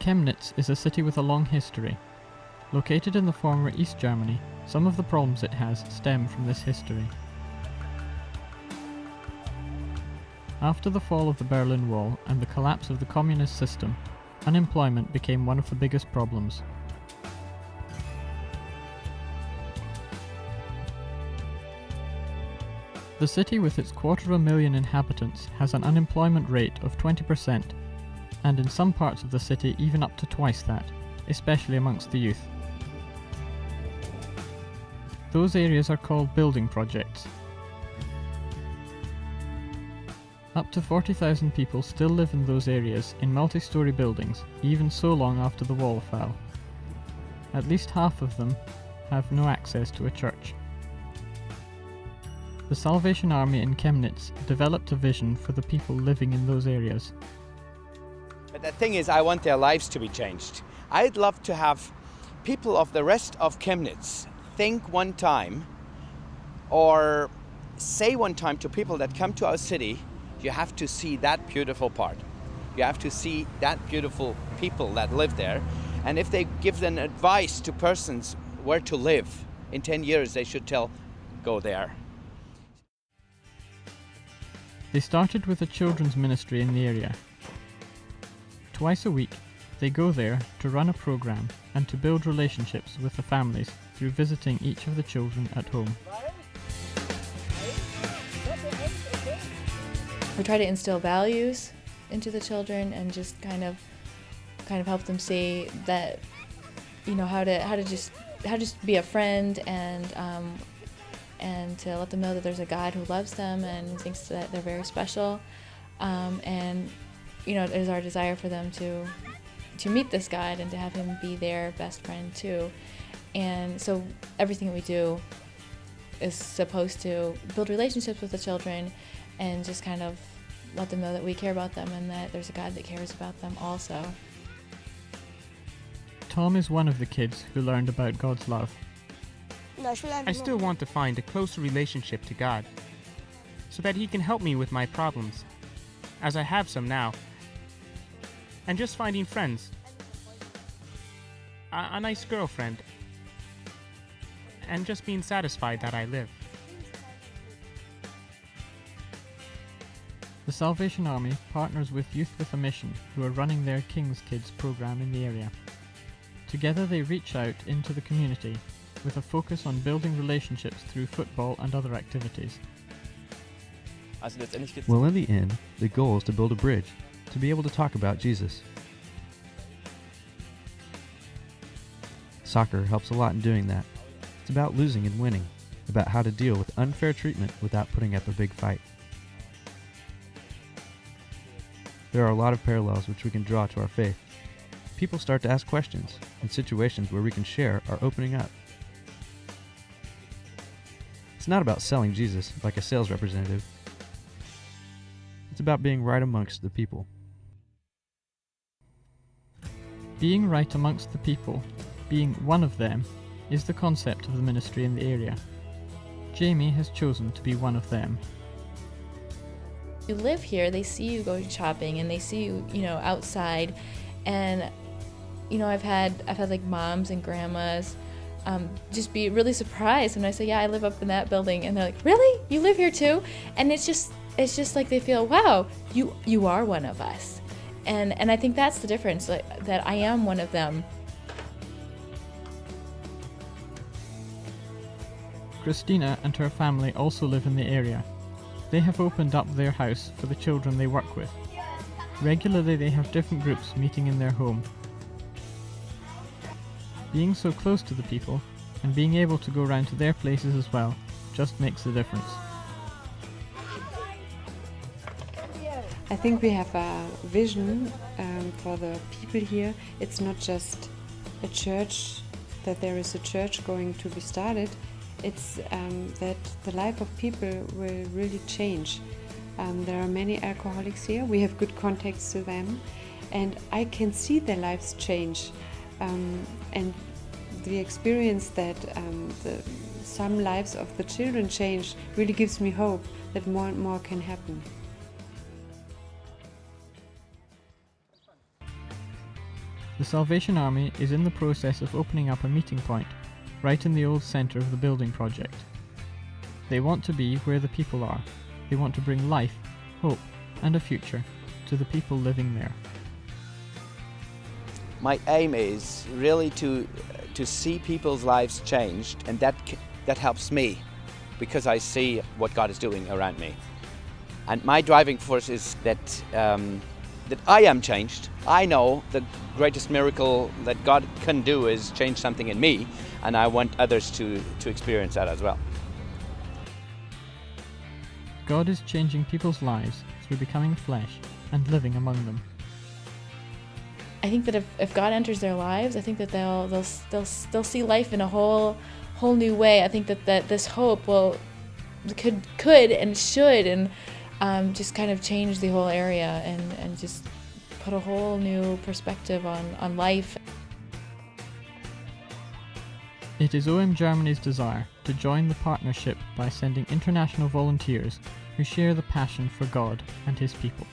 Chemnitz is a city with a long history. Located in the former East Germany, some of the problems it has stem from this history. After the fall of the Berlin Wall and the collapse of the communist system, unemployment became one of the biggest problems. The city with its 250,000 inhabitants has an unemployment rate of 20%, and in some parts of the city even up to twice that, especially amongst the youth. Those areas are called building projects. Up to 40,000 people still live in those areas in multi-storey buildings, even so long after the wall fell. At least half of them have no access to a church. The Salvation Army in Chemnitz developed a vision for the people living in those areas. But the thing is, I want their lives to be changed. I'd love to have people of the rest of Chemnitz think one time or say one time to people that come to our city, you have to see that beautiful part. You have to see that beautiful people that live there. And if they give them advice to persons where to live, in 10 years they should tell, go there. They started with a children's ministry in the area. Twice a week, they go there to run a program and to build relationships with the families through visiting each of the children at home. We try to instill values into the children and just kind of help them see that, you know, how to just be a friend and to let them know that there's a God who loves them and thinks that they're very special, and you know, it is our desire for them to meet this God and to have him be their best friend too. And so everything that we do is supposed to build relationships with the children and just kind of let them know that we care about them and that there's a God that cares about them also. Tom is one of the kids who learned about God's love. I still want to find a closer relationship to God so that he can help me with my problems, as I have some now. And just finding friends, a nice girlfriend, and just being satisfied that I live. The Salvation Army partners with Youth with a Mission, who are running their King's Kids program in the area. Together they reach out into the community with a focus on building relationships through football and other activities. Well, in the end, the goal is to build a bridge, to be able to talk about Jesus. Soccer helps a lot in doing that. It's about losing and winning, about how to deal with unfair treatment without putting up a big fight. There are a lot of parallels which we can draw to our faith. People start to ask questions, and situations where we can share are opening up. It's not about selling Jesus like a sales representative. It's about being right amongst the people. Being right amongst the people, being one of them, is the concept of the ministry in the area. Jamie has chosen to be one of them. You live here, they see you going shopping and they see you, you know, outside, and you know, I've had like moms and grandmas just be really surprised when I say, yeah, I live up in that building, and they're like, really? You live here too? And it's just like they feel, wow, you are one of us. And I think that's the difference, like, that I am one of them. Christina and her family also live in the area. They have opened up their house for the children they work with. Regularly they have different groups meeting in their home. Being so close to the people, and being able to go around to their places as well, just makes the difference. I think we have a vision for the people here. It's not just a church, that there is a church going to be started. It's that the life of people will really change. There are many alcoholics here. We have good contacts to them, and I can see their lives change. And the experience that some lives of the children change really gives me hope that more and more can happen. The The Salvation Army is in the process of opening up a meeting point right in the old centre of the building project. They want to be where the people are. They want to bring life, hope, and a future to the people living there. My aim is really to see people's lives changed, and that helps me because I see what God is doing around me. And my driving force is that I am changed. I know the greatest miracle that God can do is change something in me, and I want others to experience that as well. God is changing people's lives through becoming flesh and living among them. I think that if God enters their lives, I think that they'll see life in a whole new way. I think that this hope could and should and just kind of change the whole area and just put a whole new perspective on life. It is OM Germany's desire to join the partnership by sending international volunteers who share the passion for God and His people.